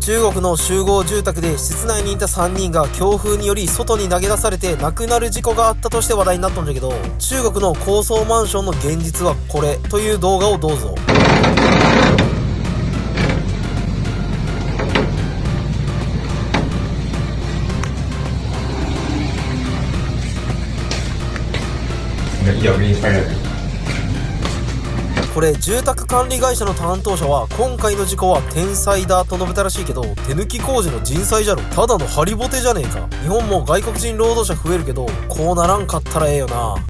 中国の集合住宅で室内にいた3人が強風により外に投げ出されて亡くなる事故があったとして話題になったんだけど、中国の高層マンションの現実はこれという動画をどうぞ。これ住宅管理会社の担当者は今回の事故は天災だと述べたらしいけど、手抜き工事の人災じゃろ、ただのハリボテじゃねえか。日本も外国人労働者増えるけどこうならんかったらええよな。